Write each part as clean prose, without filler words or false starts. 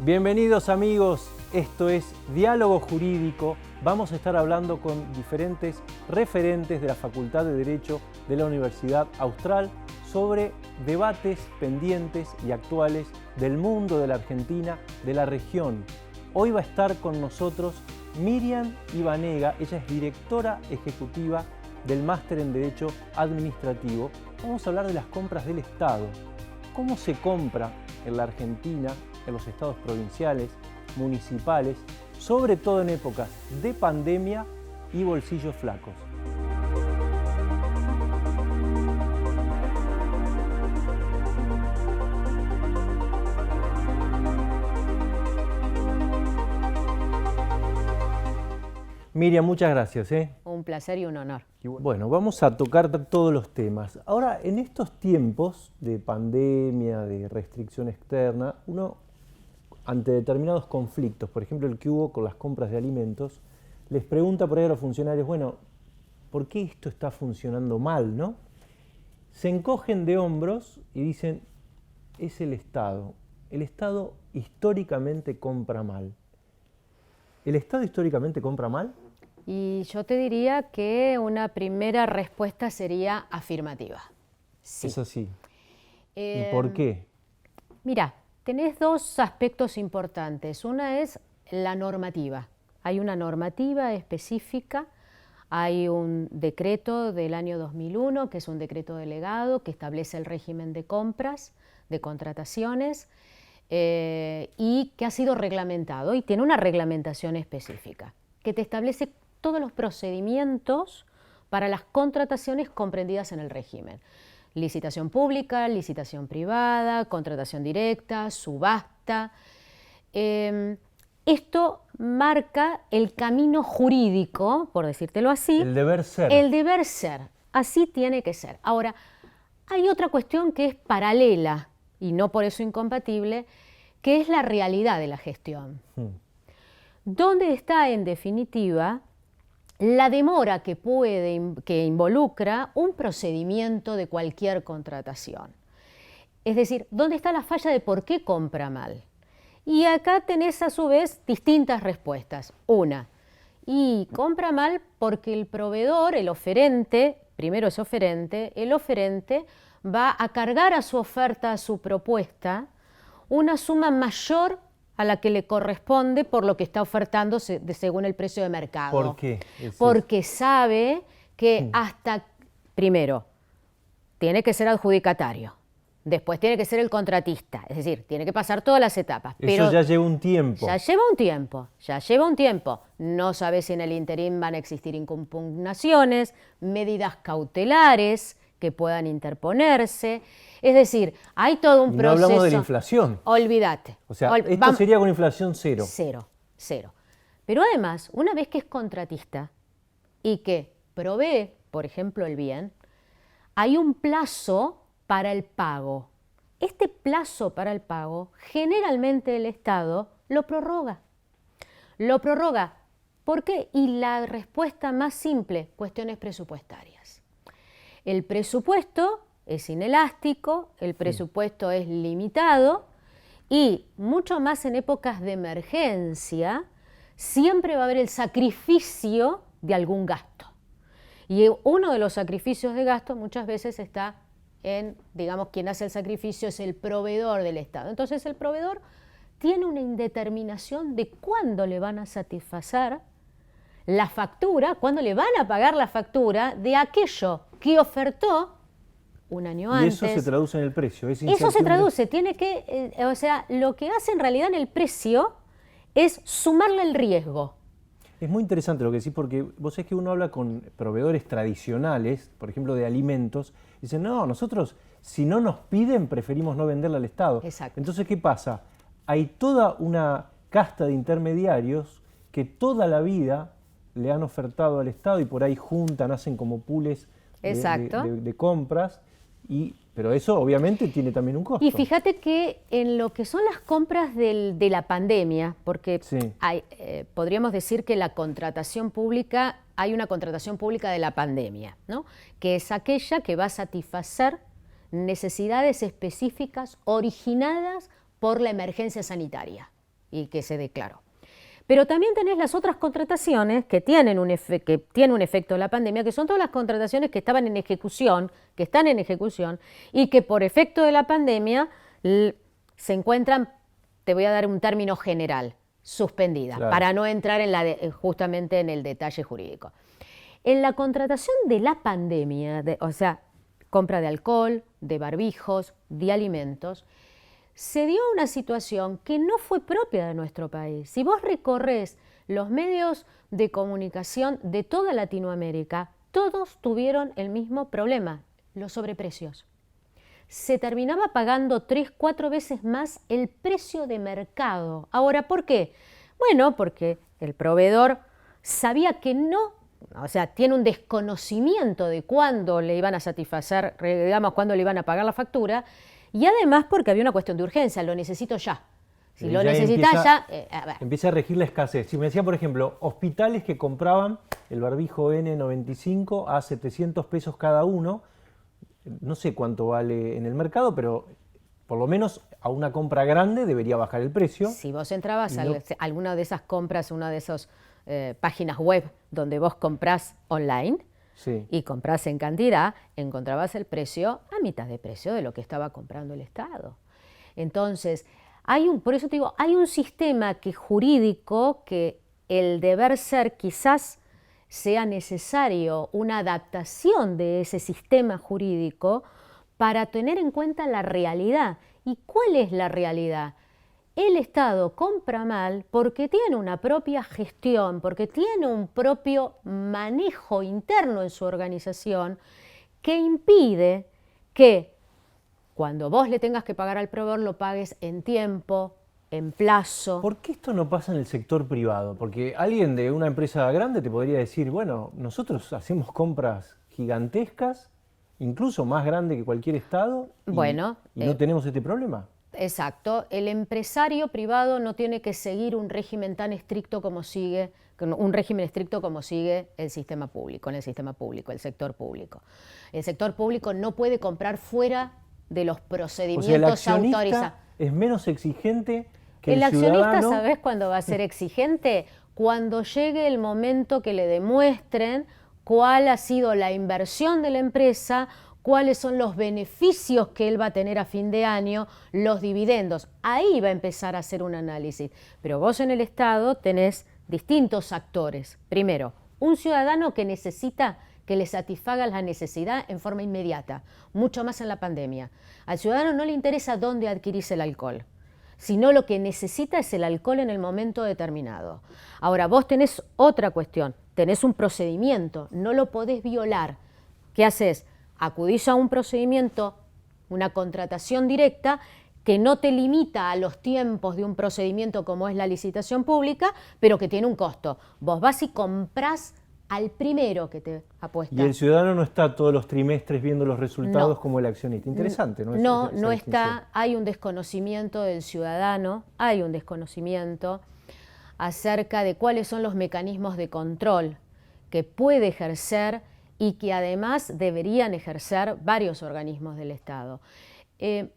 Bienvenidos amigos, esto es Diálogo Jurídico. Vamos a estar hablando con diferentes referentes de la Facultad de Derecho de la Universidad Austral sobre debates pendientes y actuales del mundo, de la Argentina, de la región. Hoy va a estar con nosotros Miriam Ibanega, ella es directora ejecutiva del Máster en Derecho Administrativo. Vamos a hablar de las compras del Estado. ¿Cómo se compra en la Argentina, en los estados provinciales, municipales, sobre todo en épocas de pandemia y bolsillos flacos? Miriam, muchas gracias. Un placer y un honor. Bueno, vamos a tocar todos los temas. Ahora, en estos tiempos de pandemia, de restricción externa, uno, ante determinados conflictos, por ejemplo el que hubo con las compras de alimentos, les pregunta por ahí a los funcionarios, bueno, ¿por qué esto está funcionando mal, no? Se encogen de hombros y dicen, es el Estado. El Estado históricamente compra mal. ¿El Estado históricamente compra mal? Y yo te diría que una primera respuesta sería afirmativa. Sí. Es así. ¿Y por qué? Mira, tenés dos aspectos importantes. Una es la normativa. Hay una normativa específica, hay un decreto del año 2001, que es un decreto delegado, que establece el régimen de compras, de contrataciones, y que ha sido reglamentado y tiene una reglamentación específica, que te establece todos los procedimientos para las contrataciones comprendidas en el régimen. Licitación pública, licitación privada, contratación directa, subasta. Esto marca el camino jurídico, por decírtelo así. El deber ser. El deber ser. Así tiene que ser. Ahora, hay otra cuestión que es paralela y no por eso incompatible, que es la realidad de la gestión. ¿Dónde está, en definitiva, la demora que involucra un procedimiento de cualquier contratación? Es decir, ¿dónde está la falla de por qué compra mal? Y acá tenés a su vez distintas respuestas. Una, y compra mal porque el proveedor, el oferente, primero es oferente, el oferente va a cargar a su oferta, a su propuesta, una suma mayor a la que le corresponde por lo que está ofertando según el precio de mercado. ¿Por qué? Porque sabe que primero, tiene que ser adjudicatario, después tiene que ser el contratista, es decir, tiene que pasar todas las etapas. Eso ya lleva un tiempo. Ya lleva un tiempo. No sabe si en el interín van a existir impugnaciones, medidas cautelares que puedan interponerse. Es decir, hay todo un proceso. No hablamos de la inflación. Olvídate. O sea, esto sería con inflación cero. Cero. Pero además, una vez que es contratista y que provee, por ejemplo, el bien, hay un plazo para el pago. Este plazo para el pago, generalmente el Estado lo prorroga. Lo prorroga. ¿Por qué? Y la respuesta más simple, cuestiones presupuestarias. El presupuesto es inelástico, el presupuesto es limitado y mucho más en épocas de emergencia siempre va a haber el sacrificio de algún gasto. Y uno de los sacrificios de gasto muchas veces está en, digamos, quien hace el sacrificio es el proveedor del Estado. Entonces el proveedor tiene una indeterminación de cuándo le van a satisfacer la factura, cuándo le van a pagar la factura de aquello que ofertó un año antes. Y eso se traduce en el precio. Eso se traduce, tiene que, o sea, lo que hace en realidad en el precio es sumarle el riesgo. Es muy interesante lo que decís, porque vos sabés que uno habla con proveedores tradicionales, por ejemplo de alimentos, y dicen, no, nosotros si no nos piden preferimos no venderle al Estado. Exacto. Entonces, ¿qué pasa? Hay toda una casta de intermediarios que toda la vida le han ofertado al Estado y por ahí juntan, hacen como pools de compras, pero eso obviamente tiene también un costo. Y fíjate que en lo que son las compras de la pandemia, porque podríamos decir que la contratación pública, hay una contratación pública de la pandemia, ¿no? Que es aquella que va a satisfacer necesidades específicas originadas por la emergencia sanitaria. y que se declaró. Pero también tenés las otras contrataciones que tienen un efecto de la pandemia, que son todas las contrataciones que estaban en ejecución, que están en ejecución, y que por efecto de la pandemia se encuentran, te voy a dar un término general, suspendidas, claro, para no entrar en justamente en el detalle jurídico. En la contratación de la pandemia, o sea, compra de alcohol, de barbijos, de alimentos, se dio una situación que no fue propia de nuestro país. Si vos recorres los medios de comunicación de toda Latinoamérica, todos tuvieron el mismo problema, los sobreprecios. Se terminaba pagando 3, 4 veces más el precio de mercado. Ahora, ¿por qué? Bueno, porque el proveedor sabía que no, o sea, tiene un desconocimiento de cuándo le iban a satisfacer, digamos, cuándo le iban a pagar la factura, y además porque había una cuestión de urgencia, lo necesito ya. Si lo necesitas ya... Empieza a regir la escasez. Si me decía, por ejemplo, hospitales que compraban el barbijo N95 a 700 pesos cada uno, no sé cuánto vale en el mercado, pero por lo menos a una compra grande debería bajar el precio. Si vos entrabas a alguna de esas compras, una de esas páginas web donde vos comprás online, sí, y comprás en cantidad, encontrabas el precio a mitad de precio de lo que estaba comprando el Estado. Entonces, por eso te digo, hay un sistema jurídico que el deber ser quizás sea necesario una adaptación de ese sistema jurídico para tener en cuenta la realidad. ¿Y cuál es la realidad? El Estado compra mal porque tiene una propia gestión, porque tiene un propio manejo interno en su organización que impide que cuando vos le tengas que pagar al proveedor lo pagues en tiempo, en plazo. ¿Por qué esto no pasa en el sector privado? Porque alguien de una empresa grande te podría decir, bueno, nosotros hacemos compras gigantescas, incluso más grandes que cualquier Estado, y no tenemos este problema. Exacto. El empresario privado no tiene que seguir un régimen tan estricto como sigue el sistema público, el sector público. El sector público no puede comprar fuera de los procedimientos autorizados. Es menos exigente que el ciudadano. accionista, ¿sabés cuándo va a ser exigente? Cuando llegue el momento que le demuestren cuál ha sido la inversión de la empresa, cuáles son los beneficios que él va a tener a fin de año, los dividendos. Ahí va a empezar a hacer un análisis. Pero vos en el Estado tenés distintos actores. Primero, un ciudadano que necesita que le satisfaga la necesidad en forma inmediata, mucho más en la pandemia. Al ciudadano no le interesa dónde adquirís el alcohol, sino lo que necesita es el alcohol en el momento determinado. Ahora, vos tenés otra cuestión, tenés un procedimiento, no lo podés violar. ¿Qué haces? Acudís a un procedimiento, una contratación directa, que no te limita a los tiempos de un procedimiento como es la licitación pública, pero que tiene un costo. Vos vas y comprás al primero que te apuesta. Y el ciudadano no está todos los trimestres viendo los resultados como el accionista. Interesante, ¿no? No está, hay un desconocimiento del ciudadano, hay un desconocimiento acerca de cuáles son los mecanismos de control que puede ejercer y que además deberían ejercer varios organismos del Estado.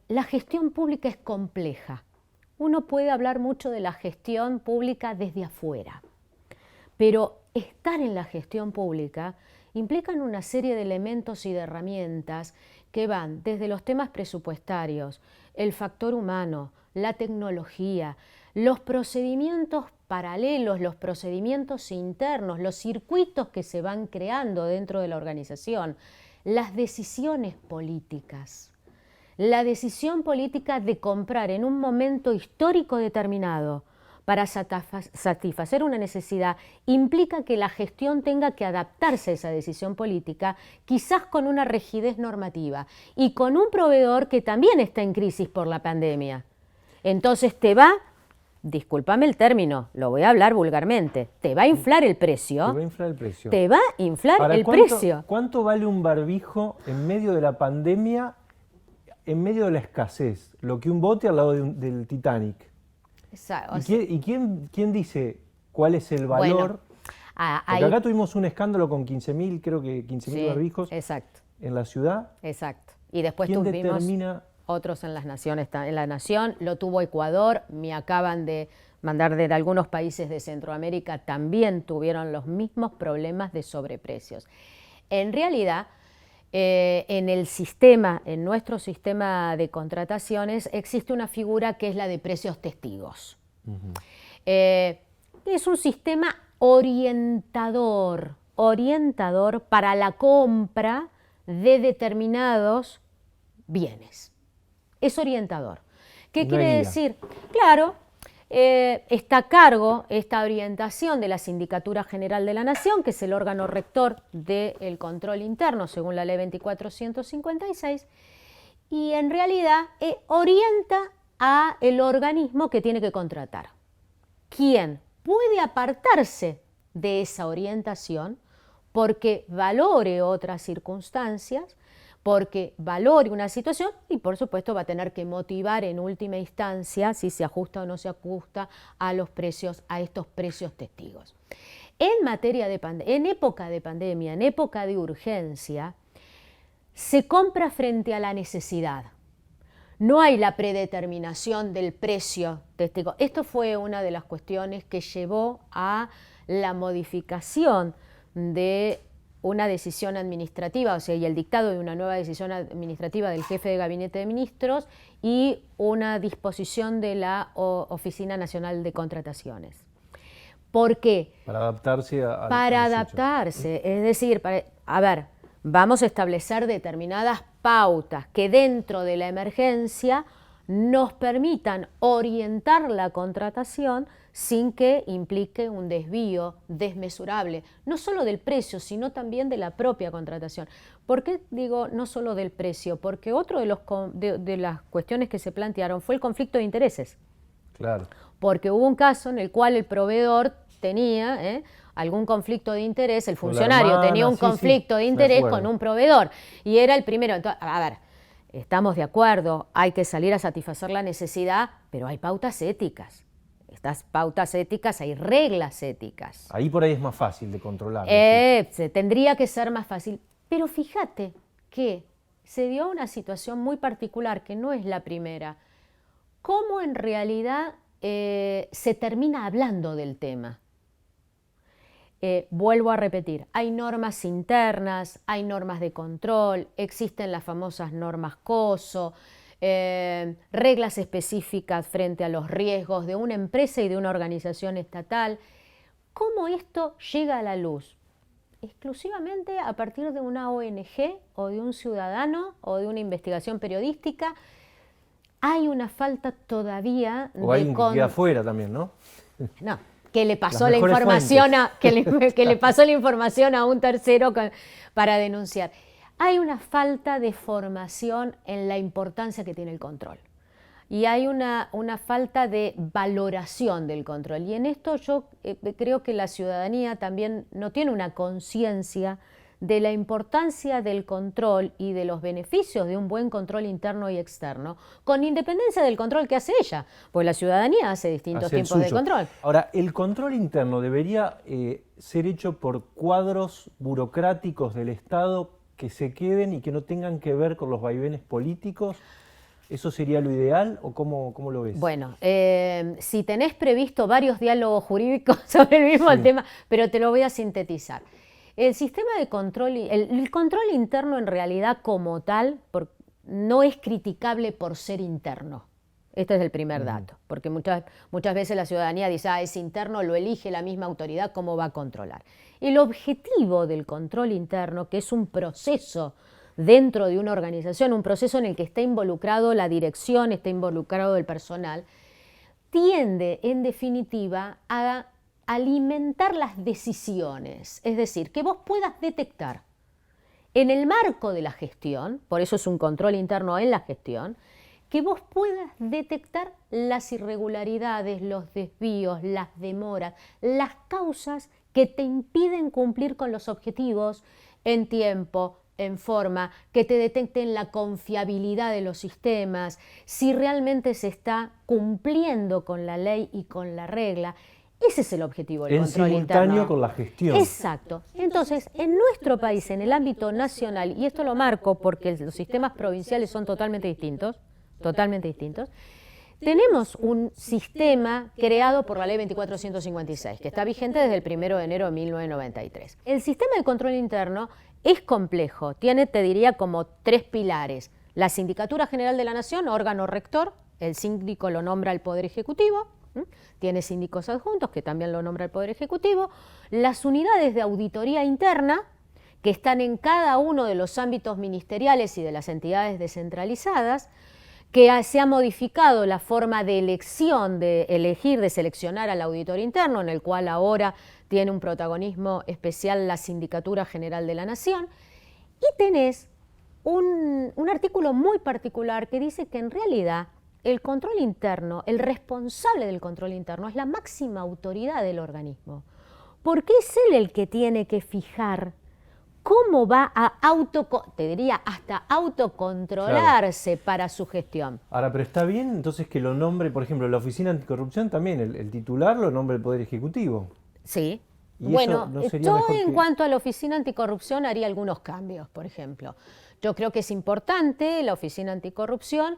La gestión pública es compleja. Uno puede hablar mucho de la gestión pública desde afuera, pero estar en la gestión pública implican una serie de elementos y de herramientas que van desde los temas presupuestarios, el factor humano, la tecnología, los procedimientos paralelos, los procedimientos internos, los circuitos que se van creando dentro de la organización, las decisiones políticas. La decisión política de comprar en un momento histórico determinado para satisfacer una necesidad implica que la gestión tenga que adaptarse a esa decisión política, quizás con una rigidez normativa y con un proveedor que también está en crisis por la pandemia. Entonces discúlpame el término, lo voy a hablar vulgarmente, te va a inflar el precio. Te va a inflar el precio. Te va a inflar el precio. ¿Cuánto vale un barbijo en medio de la pandemia, en medio de la escasez? Lo que un bote al lado del Titanic. ¿Y quién dice cuál es el valor? Bueno, porque acá tuvimos un escándalo con 15.000, creo que 15.000 barbijos en la ciudad. Exacto. Y después ¿Quién tuvimos determina? Otros en las naciones. En la Nación lo tuvo Ecuador, me acaban de de algunos países de Centroamérica también tuvieron los mismos problemas de sobreprecios. En realidad, en nuestro sistema de contrataciones existe una figura que es la de precios testigos. Es un sistema orientador para la compra de determinados bienes. Es orientador. ¿Qué quiere decir? Claro, está a cargo esta orientación de la Sindicatura General de la Nación, que es el órgano rector del control interno, según la Ley 2456, y en realidad orienta a el organismo que tiene que contratar. ¿Quién puede apartarse de esa orientación porque valore otras circunstancias, porque valore una situación y por supuesto va a tener que motivar en última instancia si se ajusta o no se ajusta a los precios, a estos precios testigos? En época de pandemia, en época de urgencia, se compra frente a la necesidad. No hay la predeterminación del precio testigo. Esto fue una de las cuestiones que llevó a la modificación de una decisión administrativa, o sea, y el dictado de una nueva decisión administrativa del jefe de gabinete de ministros y una disposición de la Oficina Nacional de Contrataciones. ¿Por qué? Para adaptarse a Para adaptarse, es decir, vamos a establecer determinadas pautas que dentro de la emergencia nos permitan orientar la contratación sin que implique un desvío desmesurable, no solo del precio, sino también de la propia contratación. ¿Por qué digo no solo del precio? Porque otro de las cuestiones que se plantearon fue el conflicto de intereses. Claro. Porque hubo un caso en el cual el proveedor tenía algún conflicto de interés, el funcionario tenía un conflicto de interés con un proveedor y era el primero. Entonces, estamos de acuerdo, hay que salir a satisfacer la necesidad, pero hay pautas éticas. Estas pautas éticas, hay reglas éticas. Ahí por ahí es más fácil de controlar. Tendría que ser más fácil. Pero fíjate que se dio una situación muy particular, que no es la primera. ¿Cómo en realidad se termina hablando del tema? Vuelvo a repetir, hay normas internas, hay normas de control, existen las famosas normas COSO, reglas específicas frente a los riesgos de una empresa y de una organización estatal. ¿Cómo esto llega a la luz? Exclusivamente a partir de una ONG o de un ciudadano o de una investigación periodística. Hay una falta todavía de... O alguien que queda afuera también, ¿no? No, que le pasó la información que le pasó la información a un tercero para denunciar. Hay una falta de formación en la importancia que tiene el control. Y hay una falta de valoración del control. Y en esto yo creo que la ciudadanía también no tiene una conciencia de la importancia del control y de los beneficios de un buen control interno y externo, con independencia del control que hace ella, porque la ciudadanía hace distintos tipos de control. Ahora, ¿el control interno debería ser hecho por cuadros burocráticos del Estado que se queden y que no tengan que ver con los vaivenes políticos? ¿Eso sería lo ideal o cómo lo ves? Bueno, si tenés previsto varios diálogos jurídicos sobre el mismo tema, pero te lo voy a sintetizar. El sistema de control, el control interno en realidad como tal no es criticable por ser interno. Este es el primer dato, porque muchas veces la ciudadanía dice, es interno, lo elige la misma autoridad, ¿cómo va a controlar? El objetivo del control interno, que es un proceso dentro de una organización, un proceso en el que está involucrado la dirección, está involucrado el personal, tiende en definitiva a alimentar las decisiones, es decir, que vos puedas detectar en el marco de la gestión, por eso es un control interno en la gestión, que vos puedas detectar las irregularidades, los desvíos, las demoras, las causas que te impiden cumplir con los objetivos en tiempo, en forma, que te detecten la confiabilidad de los sistemas, si realmente se está cumpliendo con la ley y con la regla. Ese es el objetivo del control interno. En simultáneo con la gestión. Exacto. Entonces, en nuestro país, en el ámbito nacional, y esto lo marco porque los sistemas provinciales son totalmente distintos, tenemos un sistema creado por la Ley 2456, que está vigente desde el 1 de enero de 1993. El sistema de control interno es complejo, tiene, te diría, como 3 pilares. La Sindicatura General de la Nación, órgano rector, el síndico lo nombra el Poder Ejecutivo, tiene síndicos adjuntos que también lo nombra el Poder Ejecutivo, las unidades de auditoría interna, que están en cada uno de los ámbitos ministeriales y de las entidades descentralizadas, que se ha modificado la forma de elección, de elegir, de seleccionar al auditor interno, en el cual ahora tiene un protagonismo especial la Sindicatura General de la Nación, y tenés un artículo muy particular que dice que en realidad el control interno, el responsable del control interno es la máxima autoridad del organismo, porque es él el que tiene que fijar cómo va a te diría hasta autocontrolarse, claro, para su gestión. Ahora, pero está bien entonces que lo nombre, por ejemplo, la Oficina Anticorrupción también, el titular lo nombre el Poder Ejecutivo. Sí. ¿Y bueno, no yo en cuanto a la Oficina Anticorrupción haría algunos cambios, por ejemplo. Yo creo que es importante la Oficina Anticorrupción,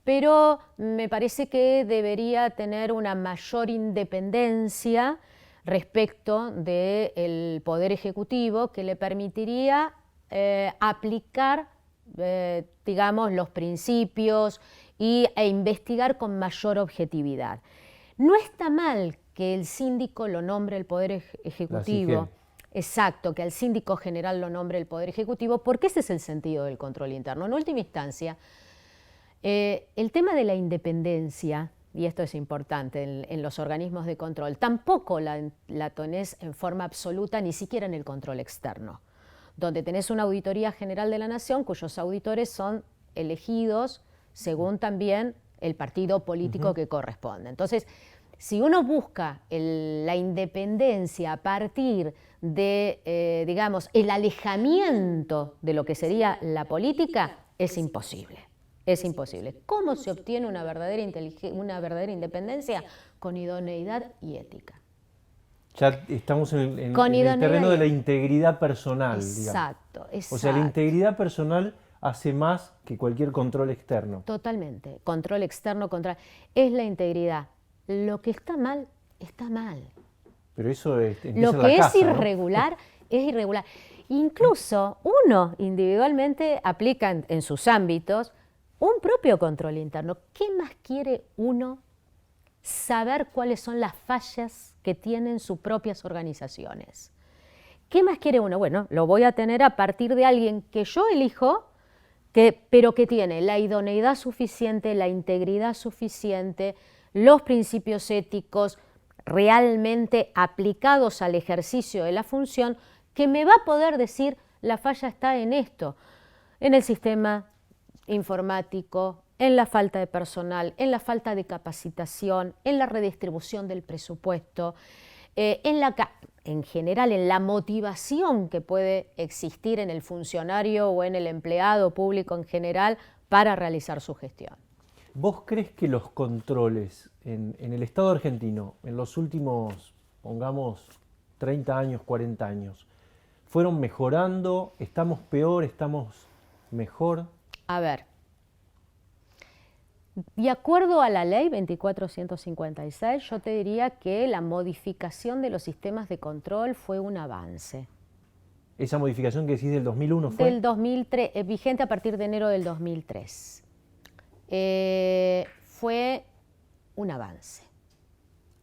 pero me parece que debería tener una mayor independencia respecto del Poder Ejecutivo, que le permitiría aplicar, digamos, los principios e investigar con mayor objetividad. No está mal que el síndico lo nombre el Poder Ejecutivo. Exacto, que al síndico general lo nombre el Poder Ejecutivo, porque ese es el sentido del control interno. En última instancia, el tema de la independencia, y esto es importante en los organismos de control, tampoco la tenés en forma absoluta, ni siquiera en el control externo, donde tenés una Auditoría General de la Nación cuyos auditores son elegidos según también el partido político que corresponde. Entonces, si uno busca la independencia a partir de, digamos, el alejamiento de lo que sería la política, es imposible. Es imposible. ¿Cómo se obtiene una verdadera independencia? Con idoneidad y ética. Ya estamos en el terreno de la integridad personal. Exacto, digamos. O sea, la integridad personal hace más que cualquier control externo. Totalmente. Control externo, es la integridad. Lo que está mal, está mal. Pero eso lo que es irregular, es irregular. Incluso uno individualmente aplica en sus ámbitos un propio control interno. ¿Qué más quiere uno saber cuáles son las fallas que tienen sus propias organizaciones? ¿Qué más quiere uno? Bueno, lo voy a tener a partir de alguien que yo elijo, pero que tiene la idoneidad suficiente, la integridad suficiente, los principios éticos realmente aplicados al ejercicio de la función, que me va a poder decir la falla está en esto, en el sistema informático, en la falta de personal, en la falta de capacitación, en la redistribución del presupuesto, en general en la motivación que puede existir en el funcionario o en el empleado público en general para realizar su gestión. ¿Vos crees que los controles en el Estado argentino en los últimos, pongamos, 30 años, 40 años, fueron mejorando? ¿Estamos peor? ¿Estamos mejor? A ver, de acuerdo a la ley 2456, yo te diría que la modificación de los sistemas de control fue un avance. ¿Esa modificación que decís del 2001 fue? Del 2003, vigente a partir de enero del 2003. Fue un avance.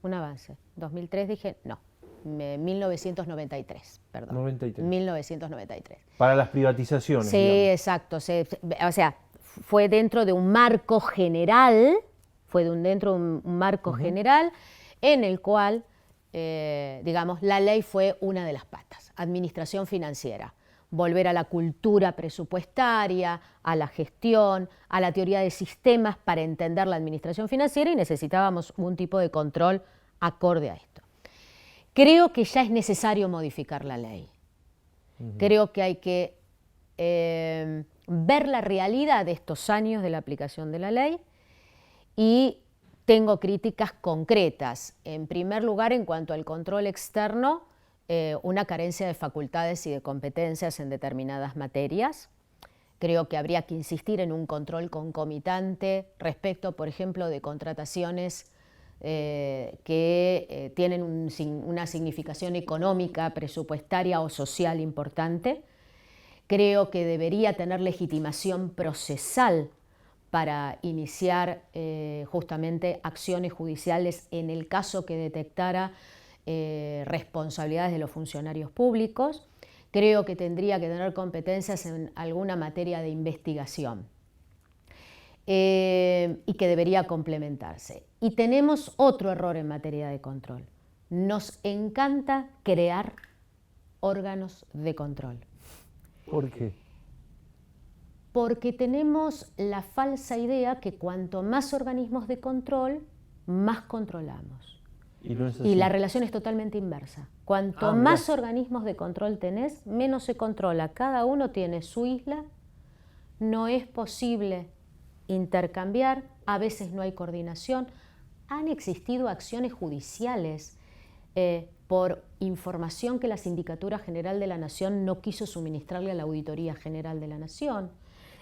Un avance. 2003 dije, no, 1993, perdón. 93. 1993. Para las privatizaciones. Sí, digamos. Exacto. O sea, fue dentro de un marco general, dentro de un marco general en el cual, digamos, la ley fue una de las patas. Administración financiera, volver a la cultura presupuestaria, a la gestión, a la teoría de sistemas para entender la administración financiera, y necesitábamos un tipo de control acorde a esto. Creo que ya es necesario modificar la ley. Creo que hay que ver la realidad de estos años de la aplicación de la ley, y tengo críticas concretas. En primer lugar, en cuanto al control externo, una carencia de facultades y de competencias en determinadas materias. Creo que habría que insistir en un control concomitante respecto, por ejemplo, de contrataciones que tienen una significación económica, presupuestaria o social importante. Creo que debería tener legitimación procesal para iniciar justamente acciones judiciales en el caso que detectara responsabilidades de los funcionarios públicos. Creo que tendría que tener competencias en alguna materia de investigación y que debería complementarse. Y tenemos otro error en materia de control. Nos encanta crear órganos de control. ¿Por qué? Porque tenemos la falsa idea que cuanto más organismos de control, más controlamos. Y no es así. Y la relación es totalmente inversa. Cuanto más organismos de control tenés, menos se controla. Cada uno tiene su isla, no es posible intercambiar, a veces no hay coordinación. Han existido acciones judiciales por información que la Sindicatura General de la Nación no quiso suministrarle a la Auditoría General de la Nación.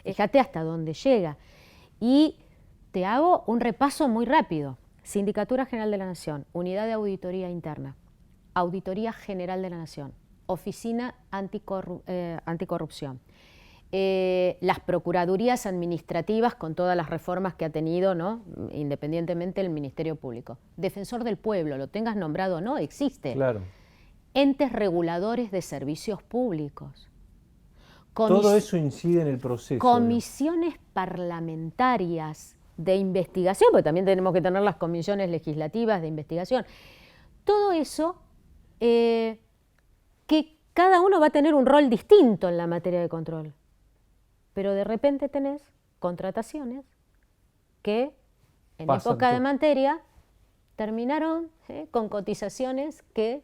Fíjate hasta dónde llega. Y te hago un repaso muy rápido. Sindicatura General de la Nación, Unidad de Auditoría Interna, Auditoría General de la Nación, Oficina Anticorrupción, las Procuradurías Administrativas con todas las reformas que ha tenido, ¿no?, independientemente del Ministerio Público, Defensor del Pueblo, lo tengas nombrado o no, existe. Claro. Entes reguladores de servicios públicos. Todo eso incide en el proceso. Comisiones parlamentarias de investigación, porque también tenemos que tener las comisiones legislativas de investigación. Todo eso, que cada uno va a tener un rol distinto en la materia de control. Pero de repente tenés contrataciones que en época de materia terminaron con cotizaciones que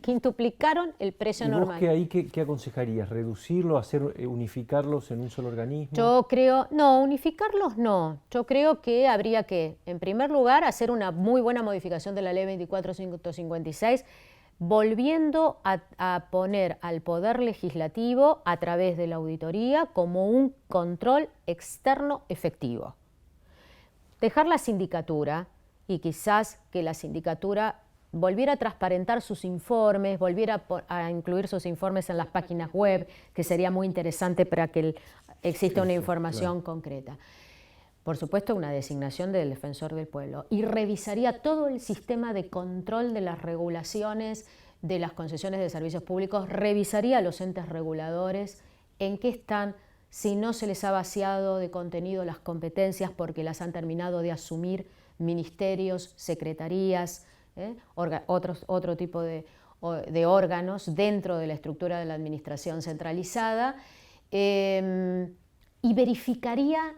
quintuplicaron el precio normal. ¿Y vos ahí qué aconsejarías? ¿Reducirlo, unificarlos en un solo organismo? Yo creo, no, unificarlos no. Yo creo que habría que, en primer lugar, hacer una muy buena modificación de la Ley 24.156, volviendo a poner al Poder Legislativo, a través de la auditoría, como un control externo efectivo. Dejar la sindicatura, y quizás que la sindicatura volviera a transparentar sus informes, volviera a incluir sus informes en las páginas web, que sería muy interesante para que exista una información concreta. Por supuesto, una designación del Defensor del Pueblo. Y revisaría todo el sistema de control de las regulaciones, de las concesiones de servicios públicos, revisaría a los entes reguladores, en qué están, si no se les ha vaciado de contenido las competencias porque las han terminado de asumir ministerios, secretarías, otro tipo de órganos dentro de la estructura de la administración centralizada, y verificaría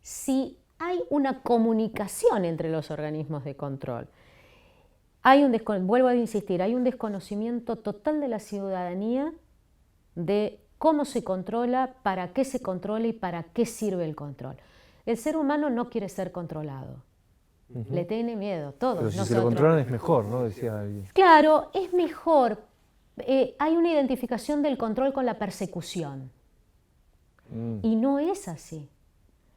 si hay una comunicación entre los organismos de control. Vuelvo a insistir, hay un desconocimiento total de la ciudadanía de cómo se controla, para qué se controla y para qué sirve el control. El ser humano no quiere ser controlado. Le tiene miedo, todos Pero si nosotros. se lo controlan es mejor, ¿no? Decía alguien. Claro, es mejor. Hay una identificación del control con la persecución. Y no es así.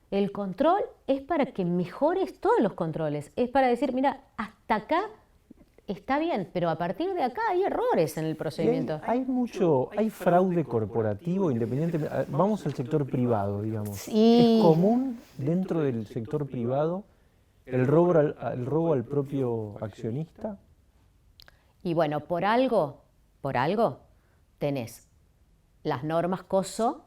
El control es para que mejores todos los controles. Es para decir, mira, hasta acá está bien, pero a partir de acá hay errores en el procedimiento. Hay fraude corporativo, independientemente. Vamos al sector privado, digamos. Sí. ¿Es común dentro del sector privado el robo al propio accionista? Y bueno, por algo tenés las normas COSO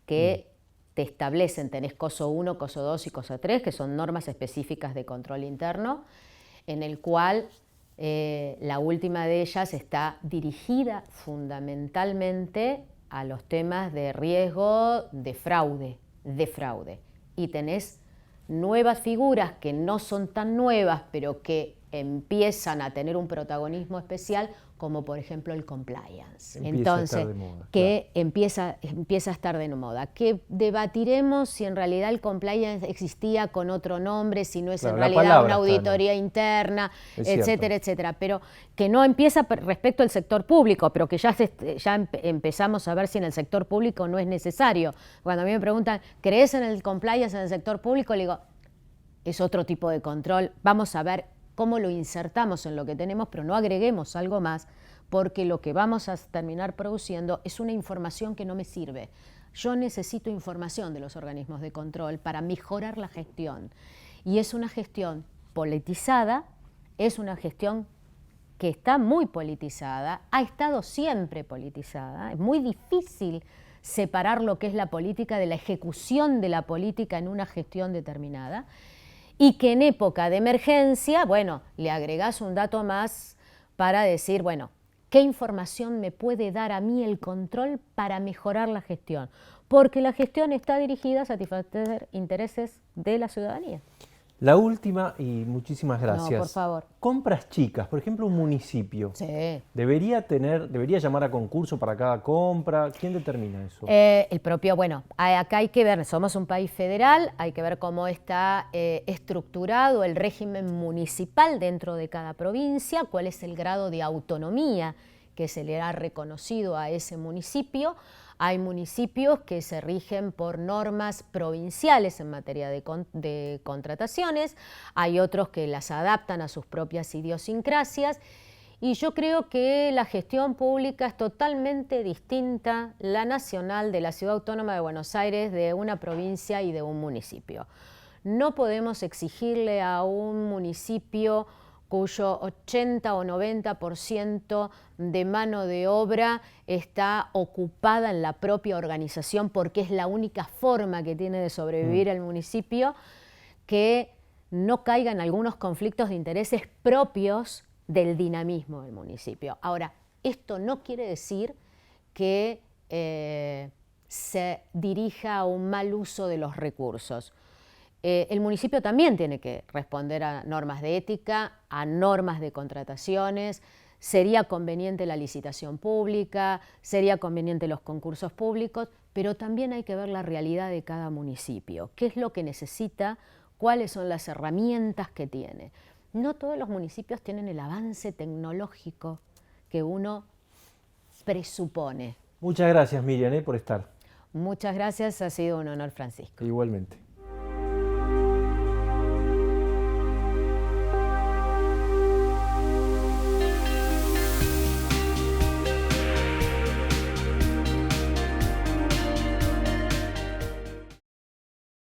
que te establecen, tenés COSO 1, COSO 2 y COSO 3, que son normas específicas de control interno, en el cual la última de ellas está dirigida fundamentalmente a los temas de riesgo de fraude. Y tenés nuevas figuras que no son tan nuevas, pero que empiezan a tener un protagonismo especial, como por ejemplo el compliance. Empieza a estar de moda, que empieza a estar de moda. Que debatiremos si en realidad el compliance existía con otro nombre, si no es en realidad una auditoría interna, etcétera, etcétera. Pero que no empieza respecto al sector público, pero que ya empezamos a ver si en el sector público no es necesario. Cuando a mí me preguntan, ¿crees en el compliance en el sector público? Le digo, es otro tipo de control. Vamos a ver cómo lo insertamos en lo que tenemos, pero no agreguemos algo más, porque lo que vamos a terminar produciendo es una información que no me sirve. Yo necesito información de los organismos de control para mejorar la gestión. Y es una gestión politizada, es una gestión que está muy politizada, ha estado siempre politizada. Es muy difícil separar lo que es la política de la ejecución de la política en una gestión determinada. Y que en época de emergencia, bueno, le agregás un dato más para decir, bueno, ¿qué información me puede dar a mí el control para mejorar la gestión? Porque la gestión está dirigida a satisfacer intereses de la ciudadanía. La última, y muchísimas gracias. No, por favor. Compras chicas, por ejemplo, un municipio. Sí. ¿Debería llamar a concurso para cada compra? ¿Quién determina eso? El propio, bueno, acá hay que ver, somos un país federal, hay que ver cómo está estructurado el régimen municipal dentro de cada provincia, cuál es el grado de autonomía que se le ha reconocido a ese municipio. Hay municipios que se rigen por normas provinciales en materia de contrataciones, hay otros que las adaptan a sus propias idiosincrasias, y yo creo que la gestión pública es totalmente distinta, la nacional de la Ciudad Autónoma de Buenos Aires, de una provincia y de un municipio. No podemos exigirle a un municipio cuyo 80 o 90% de mano de obra está ocupada en la propia organización, porque es la única forma que tiene de sobrevivir el municipio, que no caiga en algunos conflictos de intereses propios del dinamismo del municipio. Ahora, esto no quiere decir que se dirija a un mal uso de los recursos. El municipio también tiene que responder a normas de ética, a normas de contrataciones. Sería conveniente la licitación pública, sería conveniente los concursos públicos, pero también hay que ver la realidad de cada municipio. ¿Qué es lo que necesita? ¿Cuáles son las herramientas que tiene? No todos los municipios tienen el avance tecnológico que uno presupone. Muchas gracias, Miriam, por estar. Muchas gracias, ha sido un honor, Francisco. Igualmente.